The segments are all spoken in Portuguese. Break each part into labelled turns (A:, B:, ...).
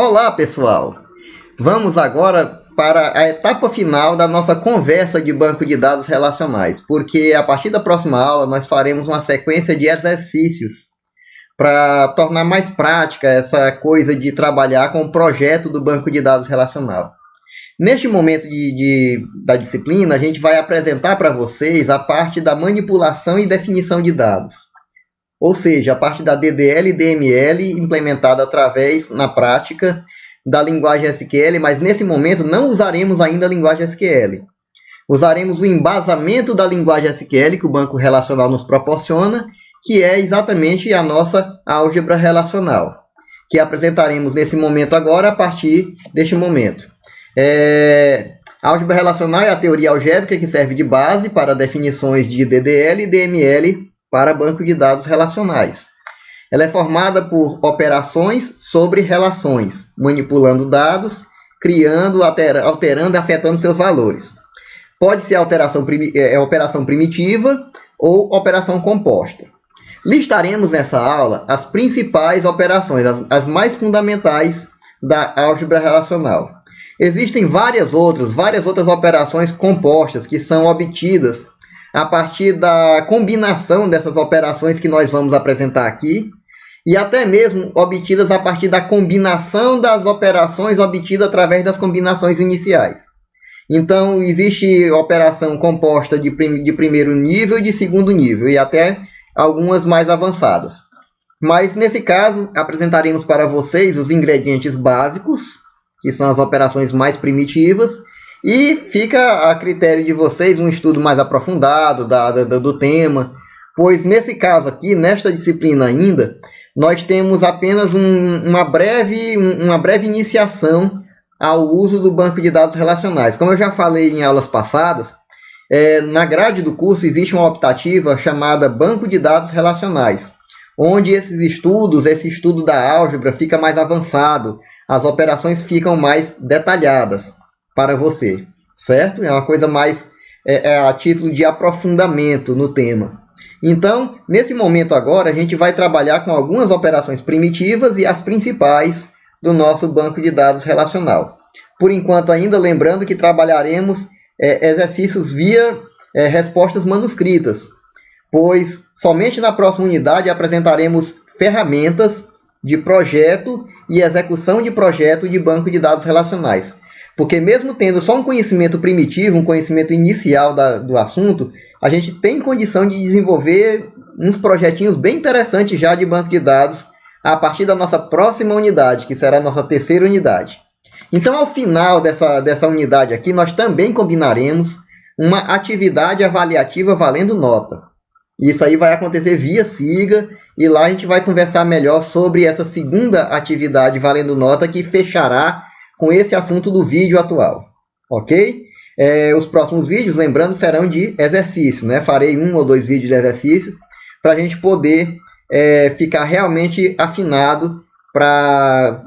A: Olá, pessoal! Vamos agora para a etapa final da nossa conversa de banco de dados relacionais, porque a partir da próxima aula nós faremos uma sequência de exercícios para tornar mais prática essa coisa de trabalhar com o projeto do banco de dados relacional. Neste momento da disciplina, a gente vai apresentar para vocês a parte da manipulação e definição de dados. Ou seja, a parte da DDL e DML implementada através, na prática, da linguagem SQL, mas nesse momento não usaremos ainda a linguagem SQL. Usaremos o embasamento da linguagem SQL que o banco relacional nos proporciona, que é exatamente a nossa álgebra relacional, que apresentaremos nesse momento agora a partir deste momento. A álgebra relacional é a teoria algébrica que serve de base para definições de DDL e DML para banco de dados relacionais. Ela é formada por operações sobre relações, manipulando dados, criando, alterando e afetando seus valores. Pode ser operação primitiva ou operação composta. Listaremos nessa aula as principais operações, as mais fundamentais da álgebra relacional. Existem várias outras operações compostas que são obtidas a partir da combinação dessas operações que nós vamos apresentar aqui, e até mesmo obtidas a partir da combinação das operações obtidas através das combinações iniciais. Então, existe operação composta de primeiro nível e de segundo nível, e até algumas mais avançadas. Mas, nesse caso, apresentaremos para vocês os ingredientes básicos, que são as operações mais primitivas, e fica a critério de vocês um estudo mais aprofundado do tema, pois nesse caso aqui, nesta disciplina ainda, nós temos apenas uma breve iniciação ao uso do banco de dados relacionais. Como eu já falei em aulas passadas, na grade do curso existe uma optativa chamada Banco de Dados Relacionais, onde esse estudo da álgebra fica mais avançado, as operações ficam mais detalhadas para você, certo? É uma coisa mais a título de aprofundamento no tema. Então, nesse momento agora, a gente vai trabalhar com algumas operações primitivas e as principais do nosso banco de dados relacional. Por enquanto, ainda lembrando que trabalharemos exercícios via respostas manuscritas, pois somente na próxima unidade apresentaremos ferramentas de projeto e execução de projeto de banco de dados relacionais. Porque mesmo tendo só um conhecimento primitivo, um conhecimento inicial do assunto, a gente tem condição de desenvolver uns projetinhos bem interessantes já de banco de dados a partir da nossa próxima unidade, que será a nossa terceira unidade. Então, ao final dessa unidade aqui, nós também combinaremos uma atividade avaliativa valendo nota. Isso aí vai acontecer via SIGA, e lá a gente vai conversar melhor sobre essa segunda atividade valendo nota que fechará com esse assunto do vídeo atual, ok? Os próximos vídeos, lembrando, serão de exercício, né? Farei 1 ou 2 vídeos de exercício para a gente poder ficar realmente afinado para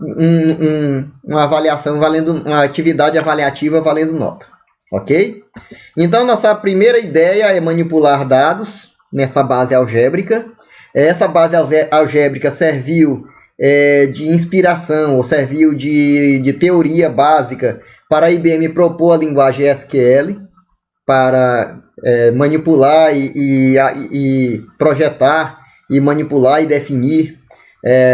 A: uma atividade avaliativa valendo nota, ok? Então, nossa primeira ideia é manipular dados nessa base algébrica. Essa base algébrica serviu de inspiração, ou serviu de teoria básica para a IBM propor a linguagem SQL para manipular e projetar e manipular e definir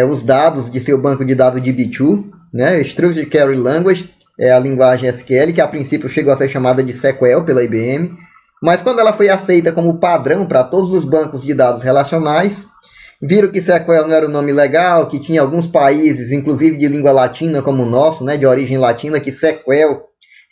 A: os dados de seu banco de dados de DB2, né? Structured Query Language é a linguagem SQL, que a princípio chegou a ser chamada de SQL pela IBM, mas quando ela foi aceita como padrão para todos os bancos de dados relacionais, viram que SQL não era um nome legal, que tinha alguns países, inclusive de língua latina como o nosso, né, de origem latina, que SQL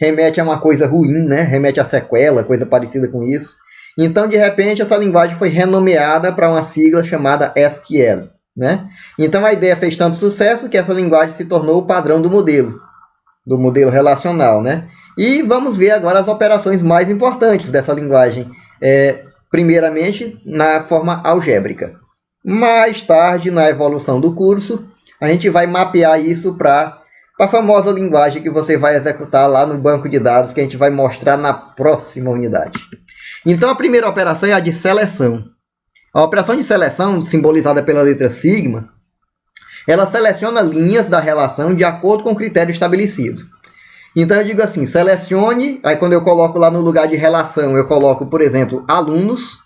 A: remete a uma coisa ruim, né, remete a sequela, coisa parecida com isso. Então, de repente, essa linguagem foi renomeada para uma sigla chamada SQL, né? Então, a ideia fez tanto sucesso que essa linguagem se tornou o padrão do modelo relacional, né? E vamos ver agora as operações mais importantes dessa linguagem, primeiramente na forma algébrica. Mais tarde, na evolução do curso, a gente vai mapear isso para a famosa linguagem que você vai executar lá no banco de dados, que a gente vai mostrar na próxima unidade. Então, a primeira operação é a de seleção. A operação de seleção, simbolizada pela letra sigma, ela seleciona linhas da relação de acordo com o critério estabelecido. Então eu digo assim, selecione, aí quando eu coloco lá no lugar de relação, eu coloco, por exemplo, alunos,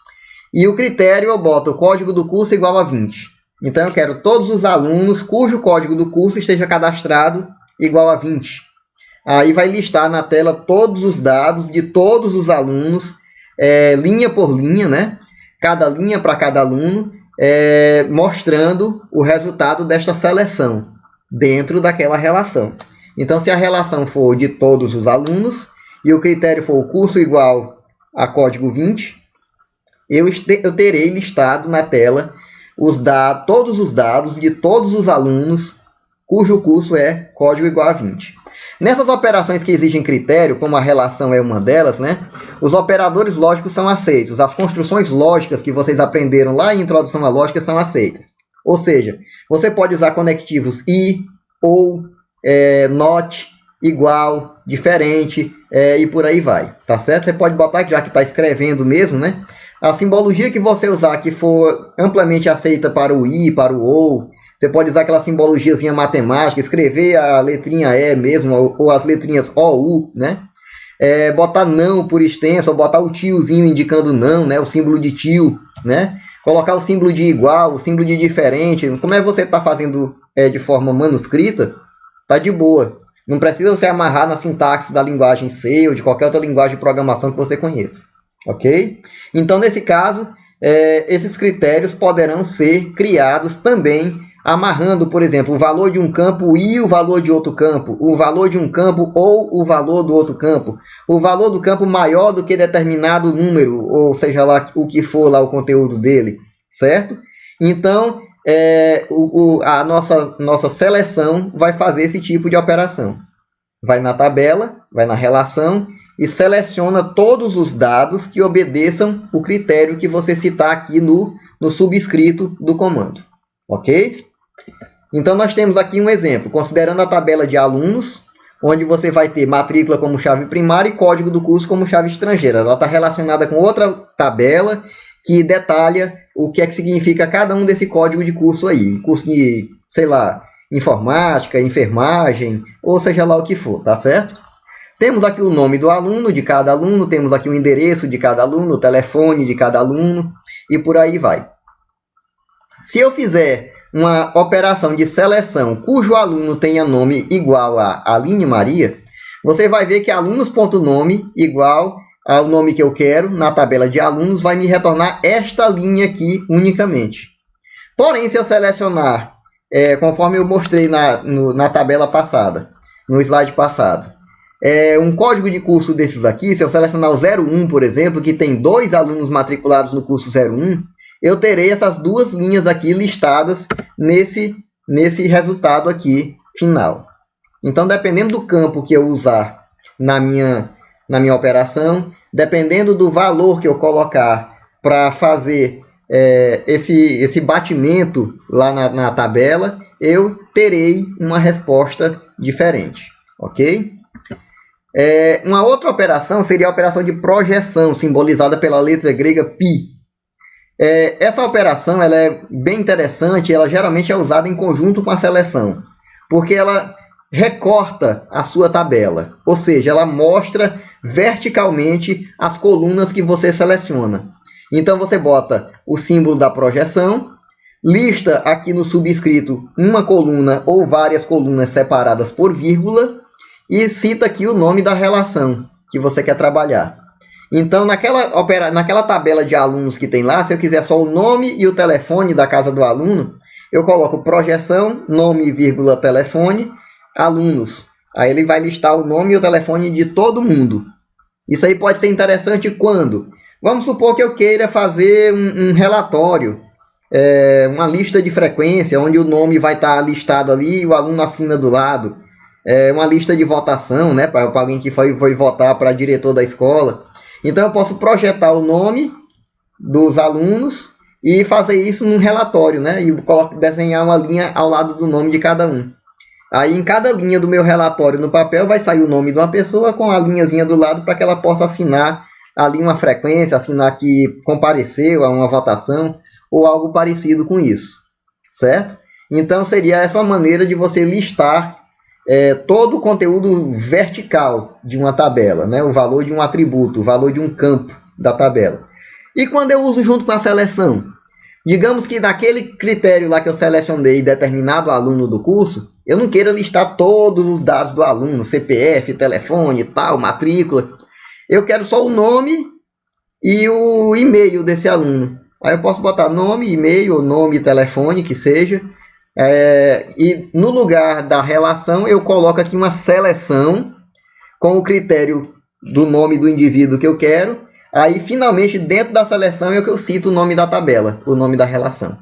A: e o critério eu boto o código do curso igual a 20. Então eu quero todos os alunos cujo código do curso esteja cadastrado igual a 20. Aí vai listar na tela todos os dados de todos os alunos, linha por linha, né? Cada linha para cada aluno, mostrando o resultado desta seleção dentro daquela relação. Então, se a relação for de todos os alunos e o critério for o curso igual a código 20, eu terei listado na tela todos os dados de todos os alunos cujo curso é código igual a 20. Nessas operações que exigem critério, como a relação é uma delas, né, os operadores lógicos são aceitos. As construções lógicas que vocês aprenderam lá em Introdução à Lógica são aceitas. Ou seja, você pode usar conectivos e, ou, not, igual, diferente, e por aí vai, tá certo? Você pode botar, já que está escrevendo mesmo, né? A simbologia que você usar que for amplamente aceita para o i, para o ou, você pode usar aquela simbologiazinha matemática, escrever a letrinha E mesmo, ou as letrinhas O, U, né? Botar não por extenso, ou botar o tiozinho indicando não, né? O símbolo de tio, né? Colocar o símbolo de igual, o símbolo de diferente. Como você está fazendo de forma manuscrita, tá de boa. Não precisa você amarrar na sintaxe da linguagem C ou de qualquer outra linguagem de programação que você conheça. Ok? Então, nesse caso, esses critérios poderão ser criados também amarrando, por exemplo, o valor de um campo e o valor de outro campo, o valor de um campo ou o valor do outro campo, o valor do campo maior do que determinado número, ou seja lá o que for lá o conteúdo dele, certo? Então, a nossa seleção vai fazer esse tipo de operação. Vai na tabela, vai na relação e seleciona todos os dados que obedeçam o critério que você citar aqui no subscrito do comando. Ok? Então, nós temos aqui um exemplo, considerando a tabela de alunos, onde você vai ter matrícula como chave primária e código do curso como chave estrangeira. Ela está relacionada com outra tabela que detalha o que é que significa cada um desse código de curso aí. Curso de, sei lá, informática, enfermagem, ou seja lá o que for, tá certo? Temos aqui o nome do aluno, de cada aluno, temos aqui o endereço de cada aluno, o telefone de cada aluno, e por aí vai. Se eu fizer uma operação de seleção cujo aluno tenha nome igual a Aline Maria, você vai ver que alunos.nome igual ao nome que eu quero na tabela de alunos vai me retornar esta linha aqui unicamente. Porém, se eu selecionar, conforme eu mostrei na tabela passada, no slide passado, um código de curso desses aqui, se eu selecionar o 01, por exemplo, que tem 2 alunos matriculados no curso 01, eu terei essas duas linhas aqui listadas nesse resultado aqui final. Então, dependendo do campo que eu usar na minha operação, dependendo do valor que eu colocar para fazer esse batimento lá na tabela, eu terei uma resposta diferente. Ok? Uma outra operação seria a operação de projeção, simbolizada pela letra grega π. Essa operação ela é bem interessante, ela geralmente é usada em conjunto com a seleção, porque ela recorta a sua tabela, ou seja, ela mostra verticalmente as colunas que você seleciona. Então você bota o símbolo da projeção, lista aqui no subscrito uma coluna ou várias colunas separadas por vírgula e cita aqui o nome da relação que você quer trabalhar. Então, naquela tabela de alunos que tem lá, se eu quiser só o nome e o telefone da casa do aluno, eu coloco projeção, nome, vírgula, telefone, alunos. Aí ele vai listar o nome e o telefone de todo mundo. Isso aí pode ser interessante quando? Vamos supor que eu queira fazer um relatório, uma lista de frequência, onde o nome vai estar listado ali e o aluno assina do lado. Uma lista de votação, né, para alguém que foi votar para diretor da escola. Então, eu posso projetar o nome dos alunos e fazer isso num relatório, né? E desenhar uma linha ao lado do nome de cada um. Aí, em cada linha do meu relatório no papel, vai sair o nome de uma pessoa com a linhazinha do lado para que ela possa assinar ali uma frequência, assinar que compareceu a uma votação ou algo parecido com isso, certo? Então seria essa uma maneira de você listar todo o conteúdo vertical de uma tabela, né? O valor de um atributo, o valor de um campo da tabela. E quando eu uso junto com a seleção? Digamos que naquele critério lá que eu selecionei determinado aluno do curso, eu não queira listar todos os dados do aluno, CPF, telefone, tal, matrícula. Eu quero só o nome e o e-mail desse aluno. Aí eu posso botar nome, e-mail, ou nome e telefone, que seja. E no lugar da relação, eu coloco aqui uma seleção com o critério do nome do indivíduo que eu quero. Aí, finalmente, dentro da seleção é que eu cito o nome da tabela, o nome da relação.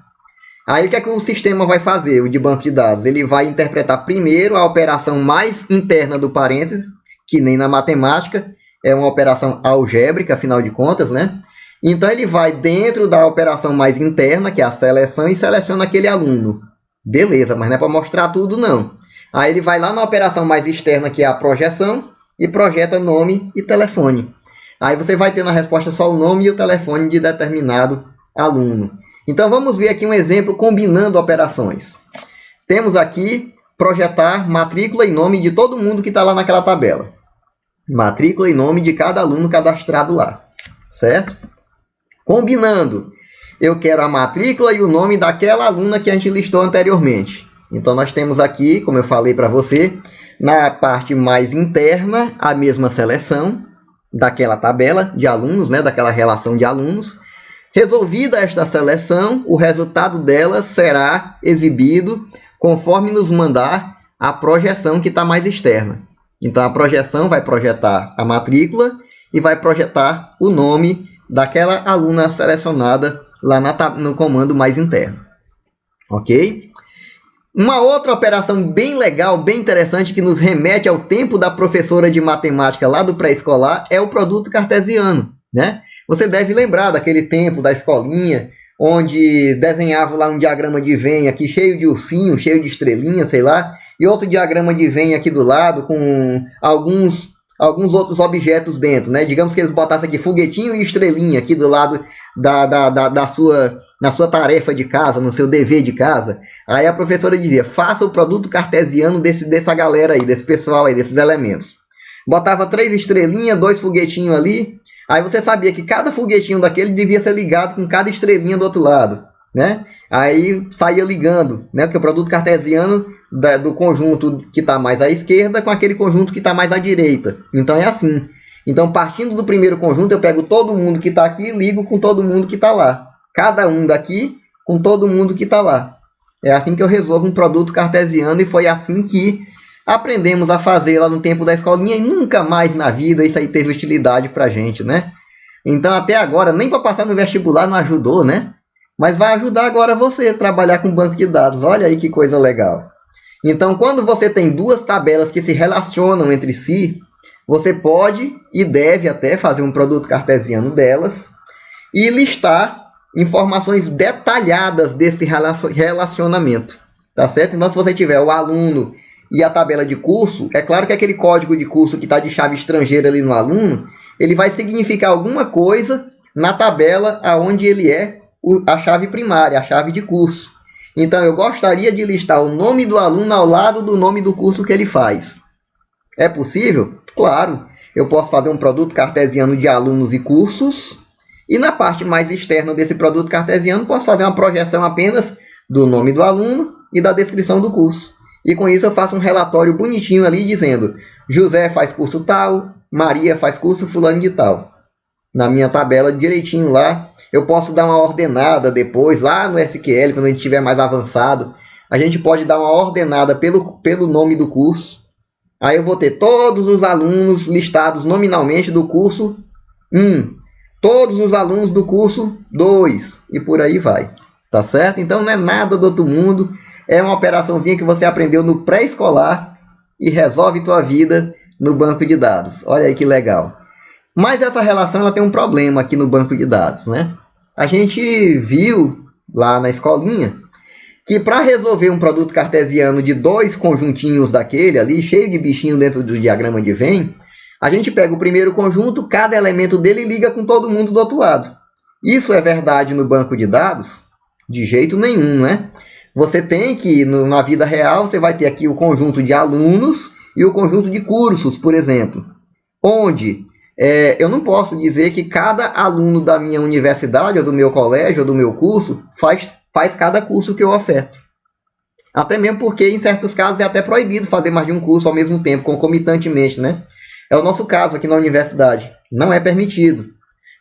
A: Aí, o que é que o sistema vai fazer, o de banco de dados? Ele vai interpretar primeiro a operação mais interna do parênteses, que nem na matemática, é uma operação algébrica, afinal de contas, né? Então, ele vai dentro da operação mais interna, que é a seleção, e seleciona aquele aluno. Beleza, mas não é para mostrar tudo, não. Aí, ele vai lá na operação mais externa, que é a projeção, e projeta nome e telefone. Aí você vai ter na resposta só o nome e o telefone de determinado aluno. Então, vamos ver aqui um exemplo combinando operações. Temos aqui projetar matrícula e nome de todo mundo que está lá naquela tabela. Matrícula e nome de cada aluno cadastrado lá. Certo? Combinando, eu quero a matrícula e o nome daquela aluna que a gente listou anteriormente. Então, nós temos aqui, como eu falei para você, na parte mais interna, a mesma seleção daquela tabela de alunos, né, daquela relação de alunos. Resolvida esta seleção, o resultado dela será exibido conforme nos mandar a projeção que está mais externa. Então, a projeção vai projetar a matrícula e vai projetar o nome daquela aluna selecionada lá no comando mais interno. Ok? Uma outra operação bem legal, bem interessante, que nos remete ao tempo da professora de matemática lá do pré-escolar, é o produto cartesiano, né? Você deve lembrar daquele tempo da escolinha, onde desenhava lá um diagrama de Venn aqui cheio de ursinho, cheio de estrelinha, sei lá, e outro diagrama de Venn aqui do lado com alguns outros objetos dentro, né? Digamos que eles botassem aqui foguetinho e estrelinha aqui do lado na sua tarefa de casa, no seu dever de casa. Aí a professora dizia, faça o produto cartesiano dessa galera aí, desse pessoal aí, desses elementos. Botava 3 estrelinhas, 2 foguetinhos ali. Aí você sabia que cada foguetinho daquele devia ser ligado com cada estrelinha do outro lado, né? Aí saía ligando, né? Porque o produto cartesiano do conjunto que está mais à esquerda com aquele conjunto que está mais à direita. Então é assim. Então, partindo do primeiro conjunto, eu pego todo mundo que está aqui e ligo com todo mundo que está lá. Cada um daqui com todo mundo que está lá. É assim que eu resolvo um produto cartesiano e foi assim que aprendemos a fazer lá no tempo da escolinha e nunca mais na vida isso aí teve utilidade para a gente, né? Então, até agora, nem para passar no vestibular não ajudou, né? Mas vai ajudar agora você a trabalhar com banco de dados. Olha aí que coisa legal. Então, quando você tem duas tabelas que se relacionam entre si, você pode e deve até fazer um produto cartesiano delas e listar informações detalhadas desse relacionamento, tá certo? Então, se você tiver o aluno e a tabela de curso, é claro que aquele código de curso que está de chave estrangeira ali no aluno, ele vai significar alguma coisa na tabela aonde ele é a chave primária, a chave de curso. Então, eu gostaria de listar o nome do aluno ao lado do nome do curso que ele faz. É possível? Claro. Eu posso fazer um produto cartesiano de alunos e cursos. E na parte mais externa desse produto cartesiano, posso fazer uma projeção apenas do nome do aluno e da descrição do curso. E com isso eu faço um relatório bonitinho ali dizendo José faz curso tal, Maria faz curso fulano de tal. Na minha tabela direitinho lá. Eu posso dar uma ordenada depois, lá no SQL, quando a gente estiver mais avançado. A gente pode dar uma ordenada pelo nome do curso. Aí eu vou ter todos os alunos listados nominalmente do curso 1. Todos os alunos do curso 2. E por aí vai. Tá certo? Então não é nada do outro mundo. É uma operaçãozinha que você aprendeu no pré-escolar e resolve tua vida no banco de dados. Olha aí que legal. Mas essa relação ela tem um problema aqui no banco de dados, né? A gente viu lá na escolinha que para resolver um produto cartesiano de 2 conjuntinhos daquele ali, cheio de bichinho dentro do diagrama de Venn, a gente pega o primeiro conjunto, cada elemento dele liga com todo mundo do outro lado. Isso é verdade no banco de dados? De jeito nenhum, né? Você tem que, na vida real, você vai ter aqui o conjunto de alunos e o conjunto de cursos, por exemplo, onde eu não posso dizer que cada aluno da minha universidade, ou do meu colégio, ou do meu curso, faz cada curso que eu oferto. Até mesmo porque, em certos casos, é até proibido fazer mais de um curso ao mesmo tempo, concomitantemente, né? É o nosso caso aqui na universidade. Não é permitido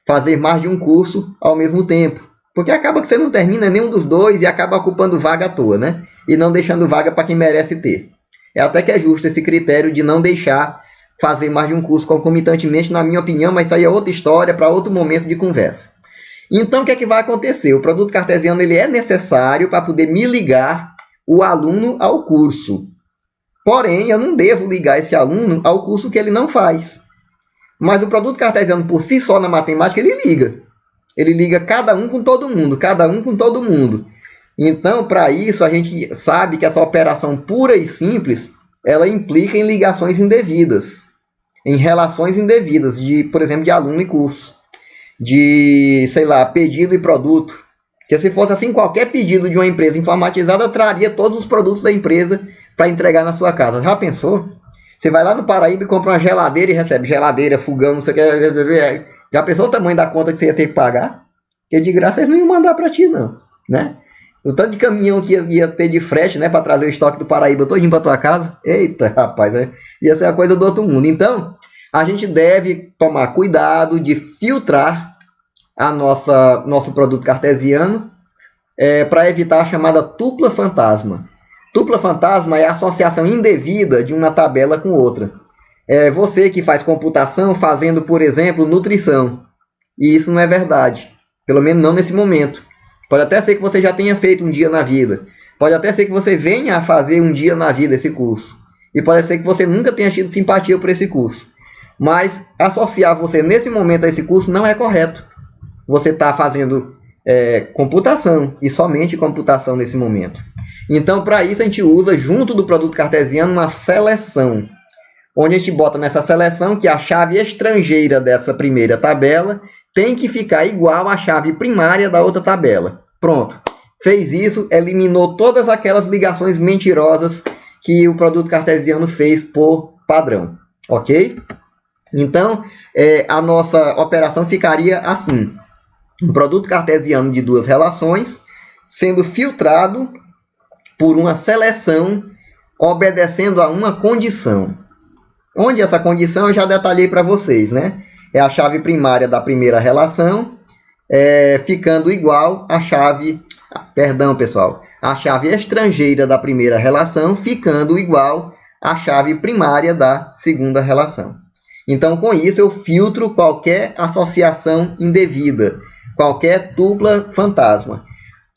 A: fazer mais de um curso ao mesmo tempo. Porque acaba que você não termina nenhum dos dois e acaba ocupando vaga à toa, né? E não deixando vaga para quem merece ter. É até que é justo esse critério de não deixar fazer mais de um curso concomitantemente, na minha opinião, mas isso aí é outra história para outro momento de conversa. Então, o que é que vai acontecer? O produto cartesiano ele é necessário para poder me ligar o aluno ao curso. Porém, eu não devo ligar esse aluno ao curso que ele não faz. Mas o produto cartesiano, por si só, na matemática, ele liga. Ele liga cada um com todo mundo, cada um com todo mundo. Então, para isso, a gente sabe que essa operação pura e simples, ela implica em ligações indevidas, em relações indevidas, por exemplo, de aluno e curso, de, sei lá, pedido e produto. Porque se fosse assim, qualquer pedido de uma empresa informatizada traria todos os produtos da empresa para entregar na sua casa. Já pensou? Você vai lá no Paraíba e compra uma geladeira e recebe geladeira, fogão, não sei o que. Já pensou o tamanho da conta que você ia ter que pagar? Porque de graça eles não iam mandar para ti, não, né? O tanto de caminhão que ia ter de frete, né, para trazer o estoque do Paraíba todinho para tua casa. Eita, rapaz, né? Ia ser a coisa do outro mundo. Então, a gente deve tomar cuidado de filtrar nosso produto cartesiano para evitar a chamada tupla fantasma. Tupla fantasma é a associação indevida de uma tabela com outra. É você que faz computação fazendo, por exemplo, nutrição. E isso não é verdade. Pelo menos não nesse momento. Pode até ser que você já tenha feito um dia na vida. Pode até ser que você venha a fazer um dia na vida esse curso. E pode ser que você nunca tenha tido simpatia por esse curso. Mas associar você nesse momento a esse curso não é correto. Você está fazendo computação e somente computação nesse momento. Então, para isso, a gente usa, junto do produto cartesiano, uma seleção. Onde a gente bota nessa seleção que a chave estrangeira dessa primeira tabela tem que ficar igual à chave primária da outra tabela. Pronto. Fez isso, eliminou todas aquelas ligações mentirosas que o produto cartesiano fez por padrão. Ok? Então, a nossa operação ficaria assim. Um produto cartesiano de duas relações sendo filtrado por uma seleção obedecendo a uma condição. Onde essa condição eu já detalhei para vocês, né? É a chave primária da primeira relação, ficando igual à chave... Perdão, pessoal. A chave estrangeira da primeira relação ficando igual à chave primária da segunda relação. Então, com isso, eu filtro qualquer associação indevida, qualquer tupla fantasma.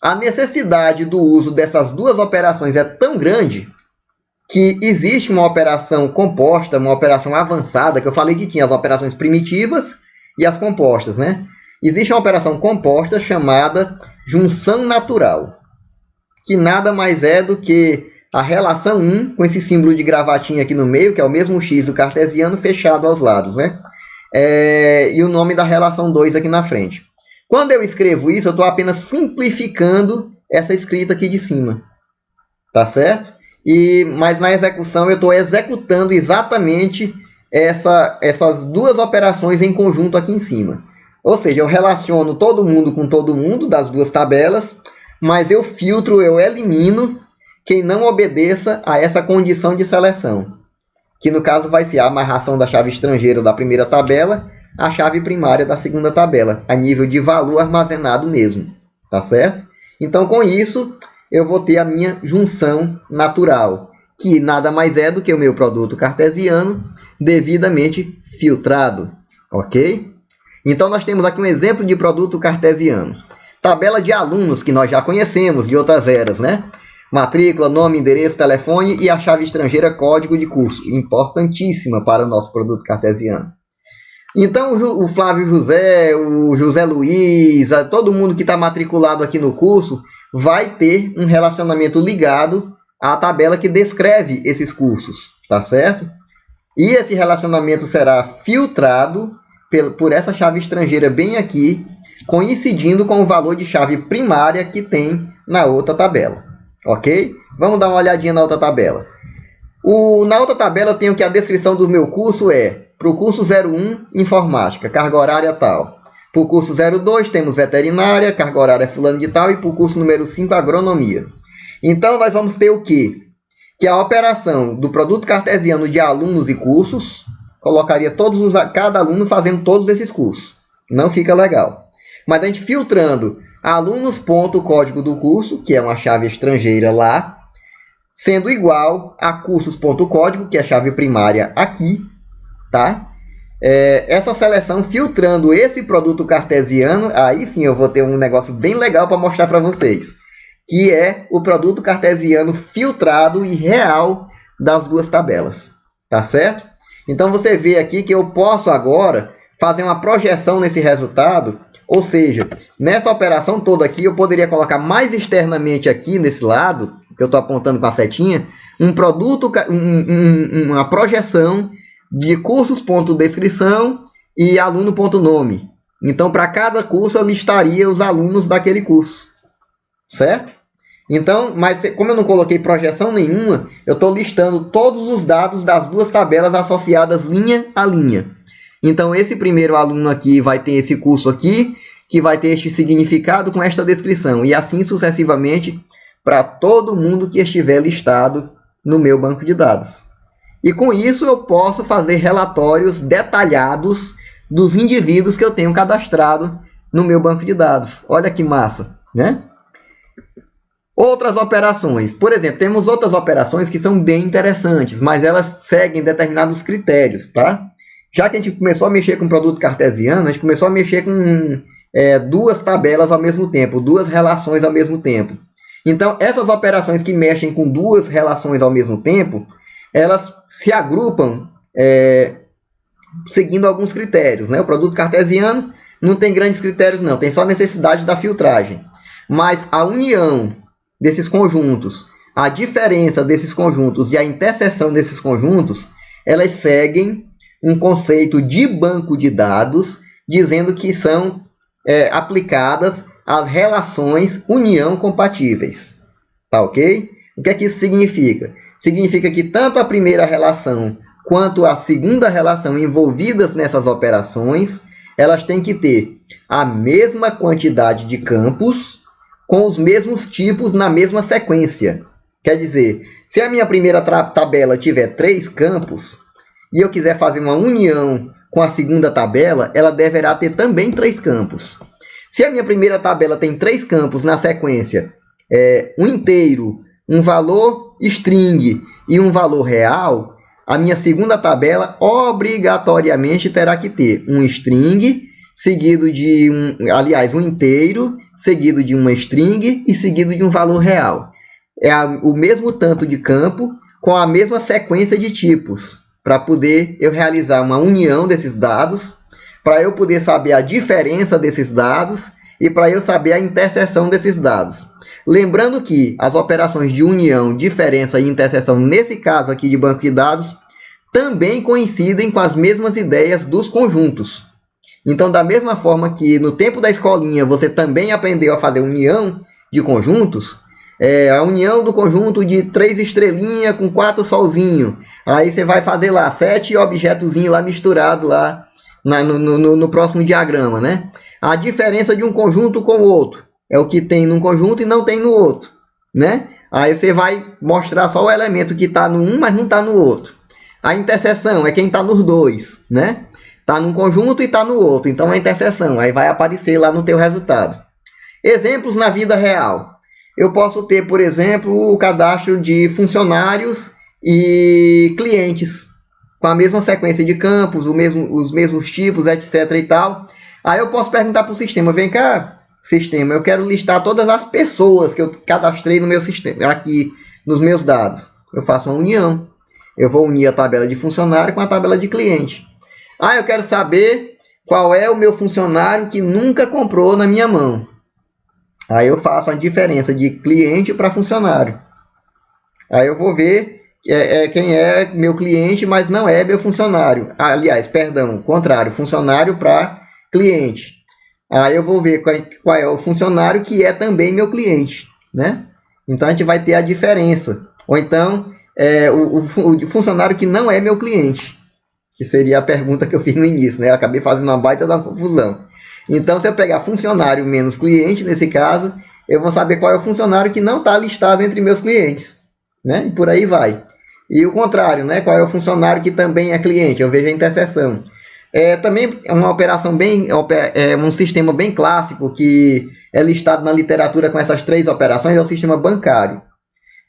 A: A necessidade do uso dessas duas operações é tão grande que existe uma operação composta, uma operação avançada, que eu falei que tinha as operações primitivas e as compostas, né? Existe uma operação composta chamada junção natural, que nada mais é do que a relação 1, com esse símbolo de gravatinha aqui no meio, que é o mesmo X do cartesiano, fechado aos lados, né? E o nome da relação 2 aqui na frente. Quando eu escrevo isso, eu estou apenas simplificando essa escrita aqui de cima. Tá certo? Mas na execução eu estou executando exatamente essas duas operações em conjunto aqui em cima. Ou seja, eu relaciono todo mundo com todo mundo das duas tabelas, mas eu filtro, eu elimino quem não obedeça a essa condição de seleção. Que no caso vai ser a amarração da chave estrangeira da primeira tabela, a chave primária da segunda tabela, a nível de valor armazenado mesmo. Tá certo? Então, com isso, eu vou ter a minha junção natural, que nada mais é do que o meu produto cartesiano devidamente filtrado. Ok? Então, nós temos aqui um exemplo de produto cartesiano. Tabela de alunos, que nós já conhecemos de outras eras, né? Matrícula, nome, endereço, telefone e a chave estrangeira código de curso. Importantíssima para o nosso produto cartesiano. Então, o Flávio José, o José Luiz, todo mundo que está matriculado aqui no curso vai ter um relacionamento ligado à tabela que descreve esses cursos, tá certo? E esse relacionamento será filtrado por essa chave estrangeira bem aqui, coincidindo com o valor de chave primária que tem na outra tabela. ok? Vamos dar uma olhadinha na outra tabela. Na outra tabela eu tenho que a descrição do meu curso é para o curso 01, Informática, carga horária tal. Para o curso 02 temos Veterinária, carga horária fulano de tal. E para o curso número 5, Agronomia. Então nós vamos ter o quê? Que a operação do produto cartesiano de alunos e cursos colocaria cada aluno fazendo todos esses cursos. Não fica legal. Mas a gente filtrando alunos.código do curso, que é uma chave estrangeira lá, sendo igual a cursos.código, que é a chave primária aqui, tá? Essa seleção filtrando esse produto cartesiano, aí sim eu vou ter um negócio bem legal para mostrar para vocês, que é o produto cartesiano filtrado e real das duas tabelas, tá certo? Então você vê aqui que eu posso agora fazer uma projeção nesse resultado, ou seja, nessa operação toda aqui eu poderia colocar mais externamente aqui nesse lado, que eu estou apontando com a setinha, uma projeção de cursos.descrição e aluno.nome. Então, para cada curso, eu listaria os alunos daquele curso, certo? Então, mas como eu não coloquei projeção nenhuma, eu estou listando todos os dados das duas tabelas associadas linha a linha. Então, esse primeiro aluno aqui vai ter esse curso aqui, que vai ter este significado com esta descrição, e assim sucessivamente para todo mundo que estiver listado no meu banco de dados. E com isso eu posso fazer relatórios detalhados dos indivíduos que eu tenho cadastrado no meu banco de dados. Olha que massa, né? Outras operações. Por exemplo, temos outras operações que são bem interessantes, mas elas seguem determinados critérios, tá? Já que a gente começou a mexer com produto cartesiano, a gente começou a mexer com duas tabelas ao mesmo tempo, duas relações ao mesmo tempo. Então, essas operações que mexem com duas relações ao mesmo tempo, elas se agrupam seguindo alguns critérios, né? O produto cartesiano não tem grandes critérios, não. Tem só necessidade da filtragem. Mas a união desses conjuntos, a diferença desses conjuntos e a interseção desses conjuntos, elas seguem um conceito de banco de dados, dizendo que são aplicadas as relações união compatíveis. Tá ok? O que é que isso significa? Significa que tanto a primeira relação quanto a segunda relação envolvidas nessas operações, elas têm que ter a mesma quantidade de campos com os mesmos tipos na mesma sequência. Quer dizer, se a minha primeira tabela tiver 3 campos e eu quiser fazer uma união com a segunda tabela, ela deverá ter também 3 campos. Se a minha primeira tabela tem 3 campos na sequência, um inteiro, um valor string e um valor real, a minha segunda tabela obrigatoriamente terá que ter um string, seguido de um inteiro, seguido de uma string e seguido de um valor real. É o mesmo tanto de campo com a mesma sequência de tipos, para poder eu realizar uma união desses dados, para eu poder saber a diferença desses dados e para eu saber a interseção desses dados. Lembrando que as operações de união, diferença e interseção, nesse caso aqui de banco de dados, também coincidem com as mesmas ideias dos conjuntos. Então, da mesma forma que no tempo da escolinha você também aprendeu a fazer união de conjuntos, a união do conjunto de 3 estrelinhas com 4 solzinhos. Aí você vai fazer lá 7 objetozinhos lá misturados lá no próximo diagrama, né? A diferença de um conjunto com o outro é o que tem num conjunto e não tem no outro, né? Aí você vai mostrar só o elemento que está no um, mas não está no outro. A interseção é quem está nos dois, né? Está num conjunto e está no outro. Então, a interseção aí vai aparecer lá no teu resultado. Exemplos na vida real. Eu posso ter, por exemplo, o cadastro de funcionários e clientes, com a mesma sequência de campos, os mesmos tipos, etc. e tal. Aí eu posso perguntar para o sistema, vem cá, sistema, eu quero listar todas as pessoas que eu cadastrei no meu sistema, aqui nos meus dados. Eu faço uma união. Eu vou unir a tabela de funcionário com a tabela de cliente. Ah, eu quero saber qual é o meu funcionário que nunca comprou na minha mão. Aí eu faço a diferença de cliente para funcionário. Aí eu vou ver quem é meu cliente, mas não é meu funcionário. Aliás, perdão, contrário, funcionário para cliente. Aí eu vou ver qual é o funcionário que é também meu cliente, né? Então a gente vai ter a diferença. Ou então o funcionário que não é meu cliente, que seria a pergunta que eu fiz no início, né? Eu acabei fazendo uma baita da confusão. Então, se eu pegar funcionário menos cliente, nesse caso, eu vou saber qual é o funcionário que não está listado entre meus clientes, né? E por aí vai. E o contrário, né? Qual é o funcionário que também é cliente? Eu vejo a interseção. Também é uma operação um sistema bem clássico que é listado na literatura com essas 3 operações, é o sistema bancário.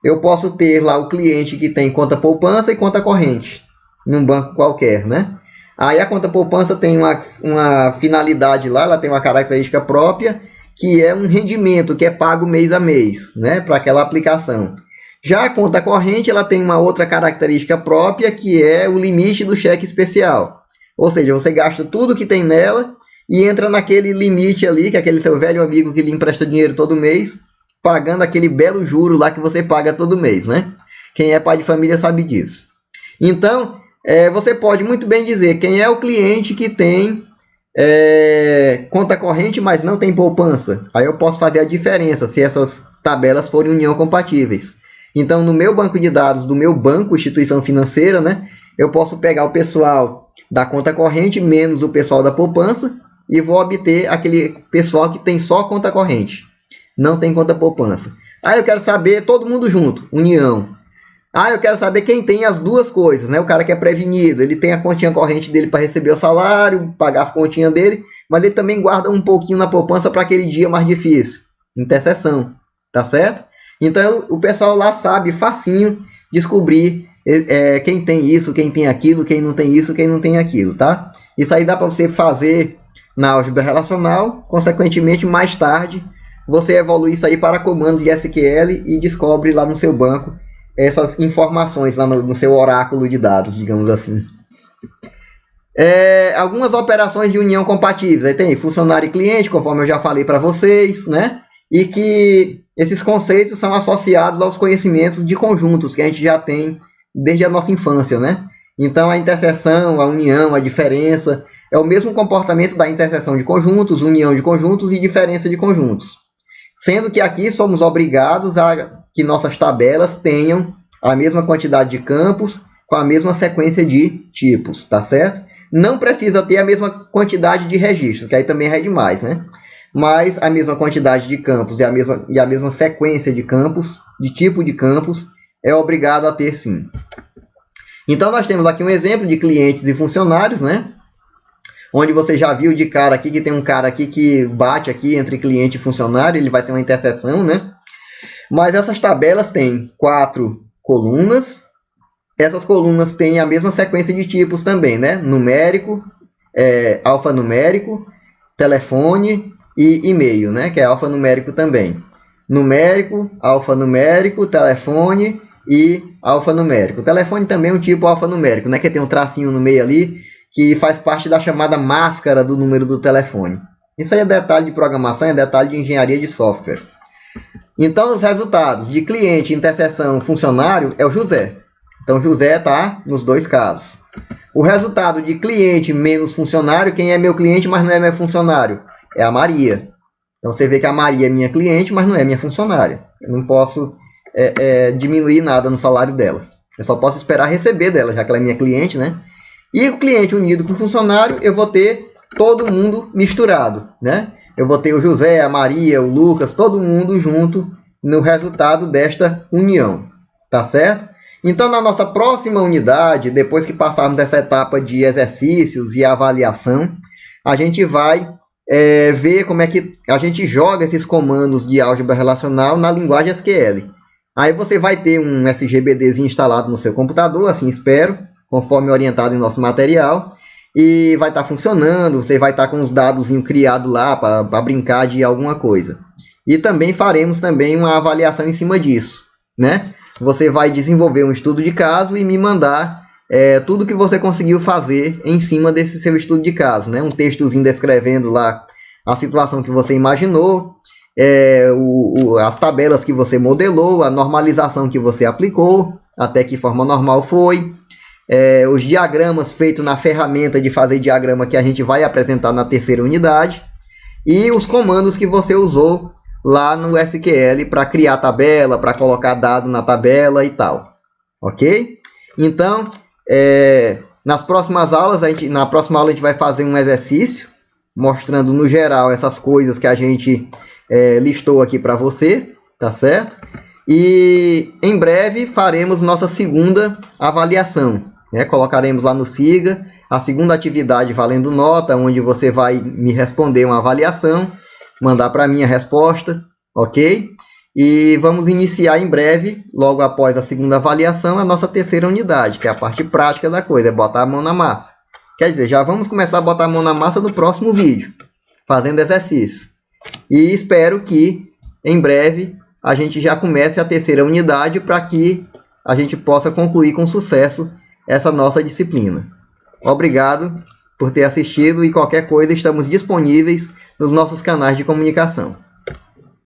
A: Eu posso ter lá o cliente que tem conta poupança e conta corrente, num banco qualquer, né? Aí a conta poupança tem uma finalidade lá, ela tem uma característica própria, que é um rendimento que é pago mês a mês, né, para aquela aplicação. Já a conta corrente, ela tem uma outra característica própria, que é o limite do cheque especial. Ou seja, você gasta tudo que tem nela e entra naquele limite ali, que é aquele seu velho amigo que lhe empresta dinheiro todo mês, pagando aquele belo juro lá que você paga todo mês, né? Quem é pai de família sabe disso. Então, você pode muito bem dizer quem é o cliente que tem conta corrente, mas não tem poupança. Aí eu posso fazer a diferença se essas tabelas forem união compatíveis. Então, no meu banco de dados do meu banco, instituição financeira, né, eu posso pegar o pessoal da conta corrente menos o pessoal da poupança e vou obter aquele pessoal que tem só conta corrente, não tem conta poupança. Aí eu quero saber todo mundo junto, união. Eu quero saber quem tem as duas coisas, né? O cara que é prevenido, ele tem a continha corrente dele para receber o salário, pagar as continhas dele, mas ele também guarda um pouquinho na poupança para aquele dia mais difícil. Interseção, tá certo? Então o pessoal lá sabe facinho descobrir quem tem isso, quem tem aquilo, quem não tem isso, quem não tem aquilo, tá? Isso aí dá para você fazer na álgebra relacional, consequentemente mais tarde você evolui isso aí para comandos de SQL e descobre lá no seu banco essas informações lá no seu oráculo de dados, digamos assim. Algumas operações de união compatíveis. Aí tem funcionário e cliente, conforme eu já falei para vocês, né? E que esses conceitos são associados aos conhecimentos de conjuntos que a gente já tem desde a nossa infância, né? Então, a interseção, a união, a diferença é o mesmo comportamento da interseção de conjuntos, união de conjuntos e diferença de conjuntos. Sendo que aqui somos obrigados a que nossas tabelas tenham a mesma quantidade de campos com a mesma sequência de tipos, tá certo? Não precisa ter a mesma quantidade de registros, que aí também é demais, né? Mas a mesma quantidade de campos e a mesma sequência de campos, de tipo de campos, é obrigado a ter sim. Então nós temos aqui um exemplo de clientes e funcionários, né? Onde você já viu de cara aqui que tem um cara aqui que bate aqui entre cliente e funcionário, ele vai ter uma interseção, né? Mas essas tabelas têm 4 colunas. Essas colunas têm a mesma sequência de tipos também, né? Numérico, alfanumérico, telefone e e-mail, né? Que é alfanumérico também. Numérico, alfanumérico, telefone e alfanumérico. O telefone também é um tipo alfanumérico, né? Que tem um tracinho no meio ali que faz parte da chamada máscara do número do telefone. Isso aí é detalhe de programação, é detalhe de engenharia de software. Então, os resultados de cliente, interseção, funcionário é o José. Então, José está nos dois casos. O resultado de cliente menos funcionário, quem é meu cliente, mas não é meu funcionário? É a Maria. Então, você vê que a Maria é minha cliente, mas não é minha funcionária. Eu não posso diminuir nada no salário dela. Eu só posso esperar receber dela, já que ela é minha cliente, né? E o cliente unido com o funcionário, eu vou ter todo mundo misturado, né? Eu vou ter o José, a Maria, o Lucas, todo mundo junto no resultado desta união, tá certo? Então, na nossa próxima unidade, depois que passarmos essa etapa de exercícios e avaliação, a gente vai ver como é que a gente joga esses comandos de álgebra relacional na linguagem SQL. Aí você vai ter um SGBDzinho instalado no seu computador, assim espero, conforme orientado em nosso material, e vai estar funcionando, você vai estar com os dados criados lá para brincar de alguma coisa. E também faremos também uma avaliação em cima disso, né? Você vai desenvolver um estudo de caso e me mandar tudo que você conseguiu fazer em cima desse seu estudo de caso, né? Um textozinho descrevendo lá a situação que você imaginou, as tabelas que você modelou, a normalização que você aplicou, até que forma normal foi, os diagramas feitos na ferramenta de fazer diagrama que a gente vai apresentar na terceira unidade, e os comandos que você usou lá no SQL para criar tabela, para colocar dado na tabela e tal. Ok? Então, nas próximas aulas, na próxima aula a gente vai fazer um exercício mostrando no geral essas coisas que a gente listou aqui para você, tá certo? E em breve faremos nossa segunda avaliação, né? Colocaremos lá no Siga a segunda atividade valendo nota, onde você vai me responder uma avaliação, mandar para mim a resposta, ok? E vamos iniciar em breve, logo após a segunda avaliação, a nossa terceira unidade, que é a parte prática da coisa, é botar a mão na massa. Quer dizer, já vamos começar a botar a mão na massa no próximo vídeo, fazendo exercício. E espero que, em breve, a gente já comece a terceira unidade para que a gente possa concluir com sucesso essa nossa disciplina. Obrigado por ter assistido e qualquer coisa estamos disponíveis nos nossos canais de comunicação.